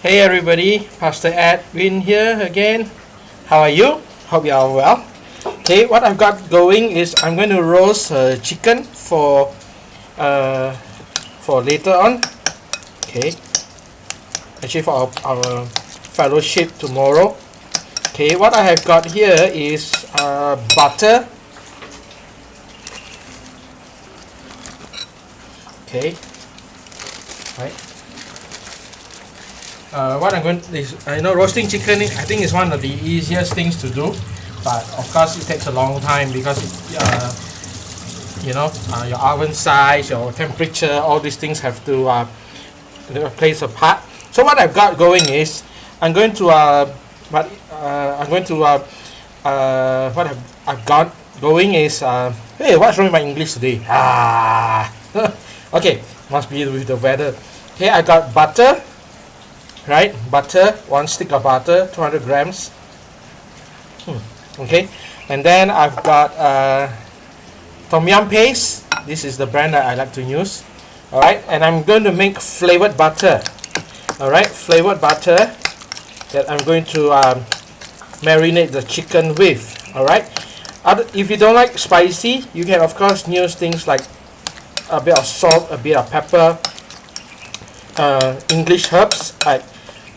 Hey everybody, Pastor Edwin here again. How are you? Hope you are well. Okay, what I've got going is I'm going to roast chicken for later on. Okay, actually for our fellowship tomorrow. Okay, what I have got here is butter. Okay, right. What I'm going to is, roasting chicken, I think is one of the easiest things to do, but of course it takes a long time because your oven size, your temperature, all these things have to plays a part. So what I've got going is I'm going to what I've got going is hey, what's wrong with my English today? Okay, must be with the weather. Okay, I got butter. Right, butter, 1 stick of butter, 200 grams. Okay, and then I've got TOMYAM Paste. This is the brand that I like to use. Alright, and I'm going to make flavored butter. Alright, flavored butter that I'm going to marinate the chicken with. Alright, if you don't like spicy, you can of course use things like a bit of salt, a bit of pepper, English herbs like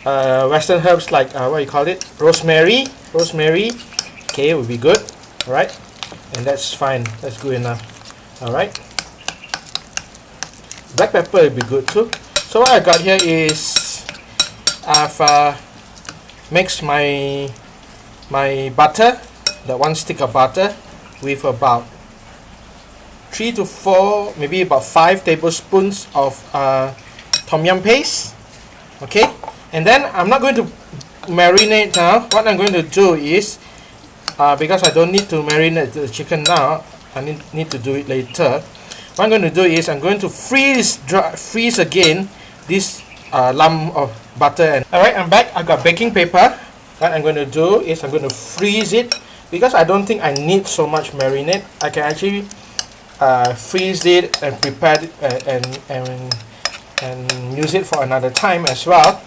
Western herbs like what you call it, rosemary, okay, will be good. All right, and that's fine, that's good enough. All right, black pepper will be good too. So what I got here is I've mixed my butter, the 1 stick of butter, with about 3 to 4, maybe about 5 tablespoons of TOMYAM paste. Okay, and then I'm not going to marinate now. What I'm going to do is because I don't need to marinate the chicken now, I need to do it later. What I'm going to do is I'm going to freeze again this lump of butter. And alright, I'm back. I've got baking paper. What I'm going to do is I'm going to freeze it because I don't think I need so much marinade. I can actually freeze it and prepare it and use it for another time as well.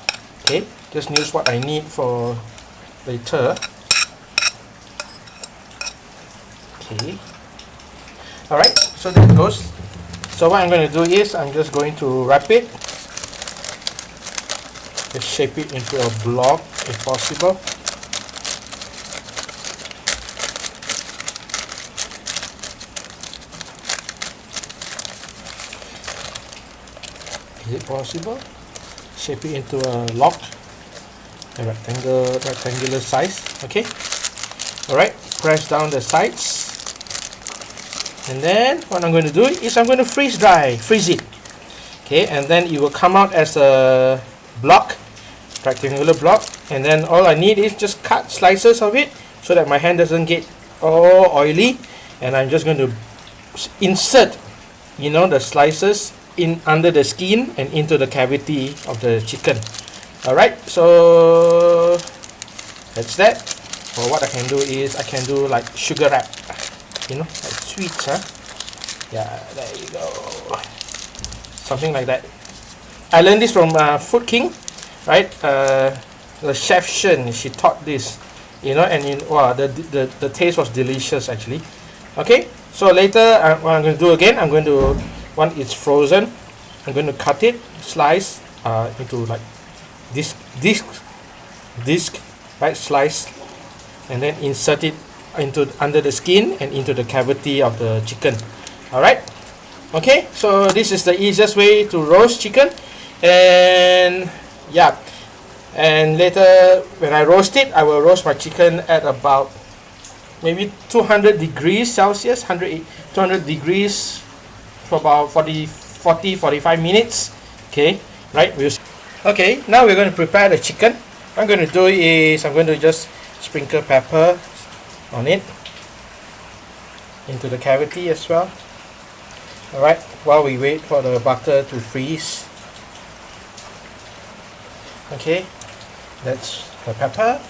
Okay, just use what I need for later. Okay, alright, so there it goes. So what I'm going to do is I'm just going to wrap it, just shape it into a block if possible. Is it possible? Shape it into a log, a rectangular size. Okay. Alright, press down the sides. And then what I'm going to do is I'm going to freeze it. Okay, and then it will come out as a block, rectangular block. And then all I need is just cut slices of it so that my hand doesn't get all oily. And I'm just going to insert, the slices in under the skin and into the cavity of the chicken. Alright, so that's that. Or what I can do is I can do like sugar wrap, like sweets, huh? Yeah, there you go, something like that. I learned this from Food King, right? The Chef Shen, she taught this, and wow, the taste was delicious actually. Okay, so later what I'm going to do again, I'm going to, when it's frozen, I'm going to cut it, slice into like disc, right? Slice, and then insert it under the skin and into the cavity of the chicken. All right. Okay. So this is the easiest way to roast chicken, and yeah. And later when I roast it, I will roast my chicken at about maybe 200 degrees Celsius, 200 degrees for about 45 minutes. Okay, right? Okay, now we're going to prepare the chicken. What I'm going to do is I'm going to just sprinkle pepper on it into the cavity as well. Alright, while we wait for the butter to freeze. Okay, that's the pepper.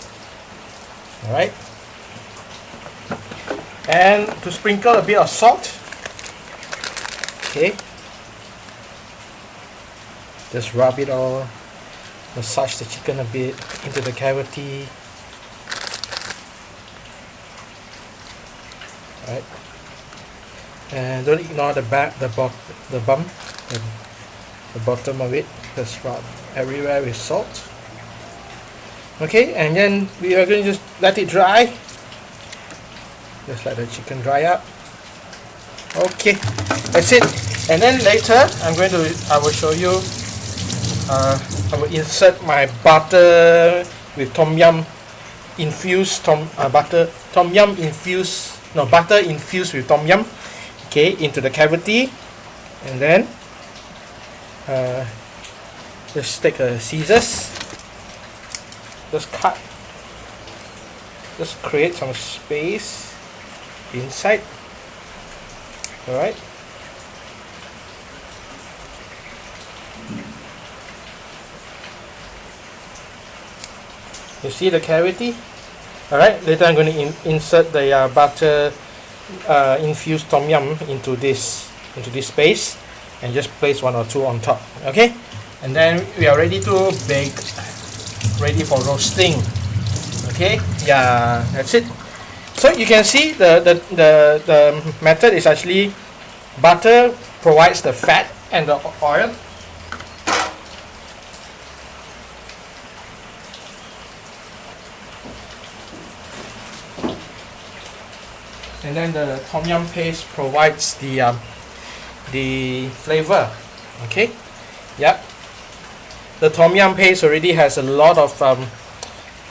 Alright, and to sprinkle a bit of salt. Okay, just rub it all Massage the chicken a bit into the cavity. Right. And don't ignore the back, the bump, the bottom of it, because everywhere is salt. Okay, and then we are going to just let it dry. Just let the chicken dry up. Okay, that's it. And then later I will show you. I will insert my butter with TOMYAM infused butter infused with TOMYAM. Okay, into the cavity, and then just take a scissors, just cut, just create some space inside. All right. You see the cavity? All right. Later, I'm going to insert the butter infused tom yum into this space, and just place 1 or 2 on top. Okay. And then we are ready to bake, ready for roasting. Okay. Yeah, that's it. So you can see the method is actually butter provides the fat and the oil. And then the tom yum paste provides the flavor. Okay. Yeah. The tom yum paste already has a lot of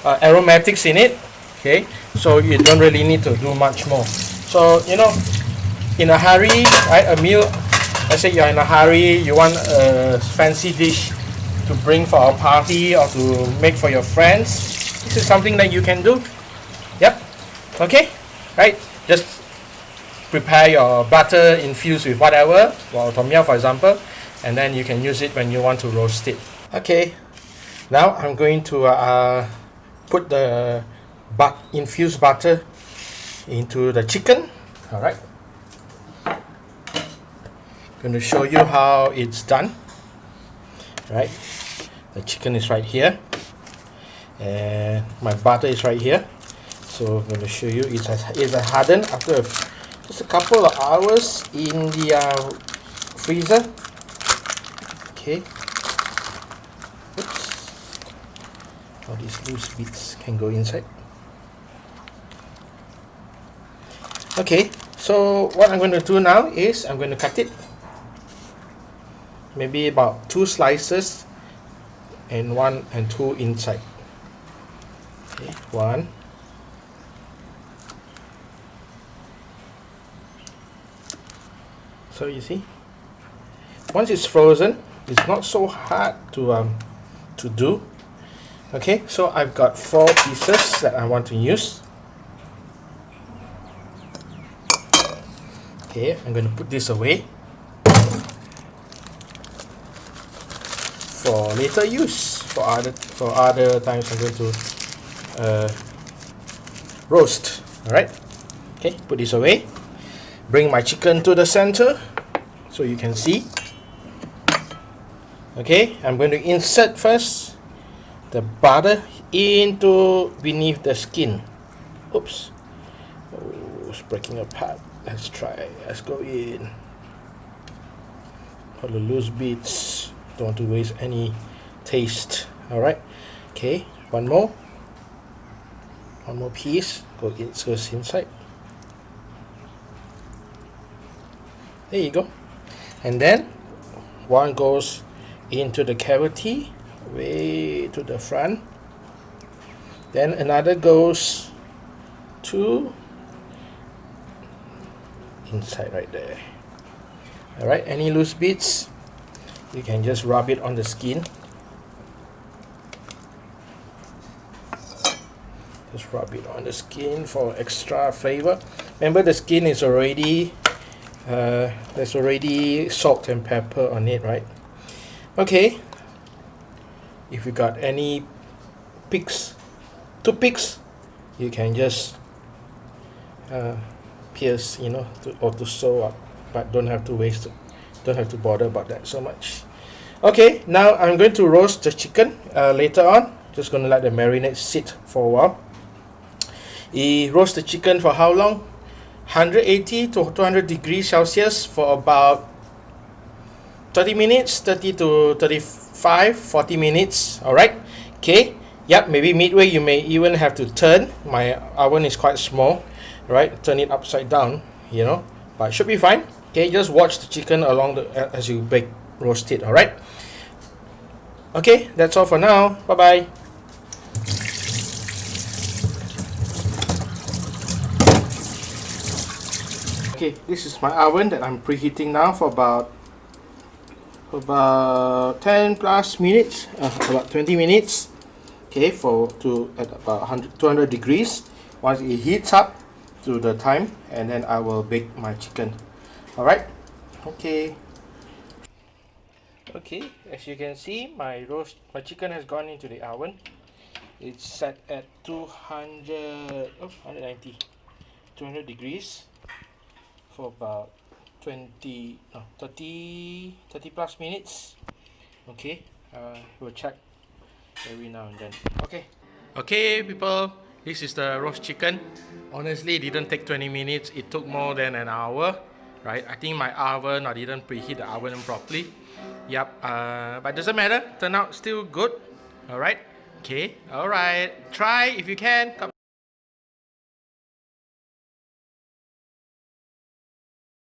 aromatics in it. Okay, so you don't really need to do much more. So in a hurry, right, a meal, let's say you're in a hurry, you want a fancy dish to bring for a party or to make for your friends, this is something that you can do. Yep. Okay, right, just prepare your butter infused with whatever, or tom yum for example, and then you can use it when you want to roast it. Okay, now I'm going to put the infused butter into the chicken. All right, going to show you how it's done. Right, the chicken is right here and my butter is right here. So I'm going to show you it's hardened after just a couple of hours in the freezer. Okay. Oops. All these loose bits can go inside. Okay, so what I'm going to do now is I'm going to cut it. Maybe about 2 slices and 1 and 2 inside. Okay, 1. So you see, once it's frozen, it's not so hard to do. Okay, so I've got 4 pieces that I want to use. Okay, I'm going to put this away for later use. For other times, I'm going to roast. All right. Okay, put this away. Bring my chicken to the center so you can see. Okay, I'm going to insert first the butter into beneath the skin. Oops. Oh, it's breaking apart. Let's try. Let's go in. All the loose bits. Don't want to waste any taste. All right. Okay. One more piece. Goes inside. There you go. And then one goes into the cavity, way to the front. Then another goes to inside right there. All right, any loose bits, you can just rub it on the skin. Just rub it on the skin for extra flavor. Remember, the skin is already there's already salt and pepper on it, right? Okay, if you got any toothpicks, you can just pierce, or to sew up, but don't have to bother about that so much. Okay, now I'm going to roast the chicken later on. Just going to let the marinade sit for a while. Roast the chicken for how long? 180 to 200 degrees Celsius for about 30 minutes, 30 to 35, 40 minutes. All right. Okay. Yep. Maybe midway you may even have to turn. My oven is quite small, right? Turn it upside down, but should be fine. Okay. Just watch the chicken along as you bake, roast it. All right. Okay. That's all for now. Bye bye. Okay. This is my oven that I'm preheating now for about 10 plus minutes, about 20 minutes. Okay, at about 200 degrees. Once it heats up to the time, and then I will bake my chicken. All right. Okay. Okay, as you can see, my chicken has gone into the oven. It's set at 200 degrees for about 30 plus minutes. Okay, we'll check every now and then. Okay, people, this is the roast chicken. Honestly, it didn't take 20 minutes. It took more than an hour, right? I think my oven, I didn't preheat the oven properly. Yep, but doesn't matter. Turned out still good. All right. Okay. All right. Try if you can.